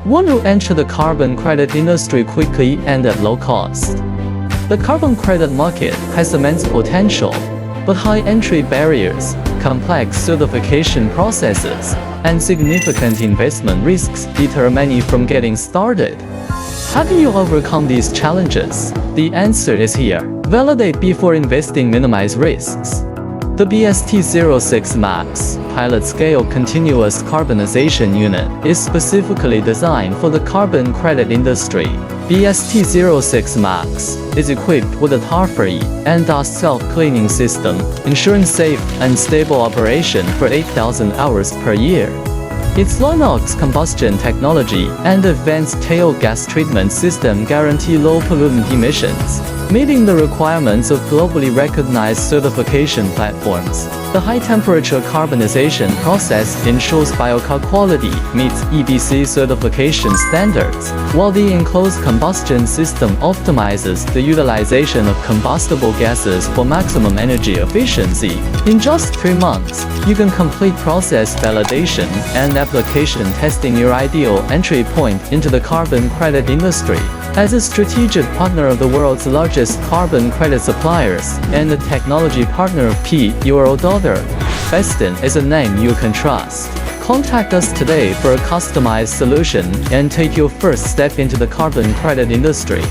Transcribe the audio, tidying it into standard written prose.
Want to enter the carbon credit industry quickly and at low cost? The carbon credit market has immense potential, but high entry barriers, complex certification processes, and significant investment risks deter many from getting started. How do you overcome these challenges? The answer is here. Validate before investing, minimize risks. The BST-06Max pilot-scale continuous carbonization unit is specifically designed for the carbon credit industry. BST-06Max is equipped with a tar-free and dust self-cleaning system, ensuring safe and stable operation for 8,000 hours per year. Its low-NOx combustion technology and advanced tail gas treatment system guarantee low pollutant emissions, meeting the requirements of globally recognized certification platforms. The high-temperature carbonization process ensures Biochar quality meets EBC certification standards, while the enclosed combustion system optimizes the utilization of combustible gases for maximum energy efficiency. In just 3 months, you can complete process validation and application testing, your ideal entry point into the carbon credit industry. As a strategic partner of the world's largest carbon credit suppliers and a technology partner of P.Your Daughter, Bestin is a name you can trust. Contact us today for a customized solution and take your first step into the carbon credit industry.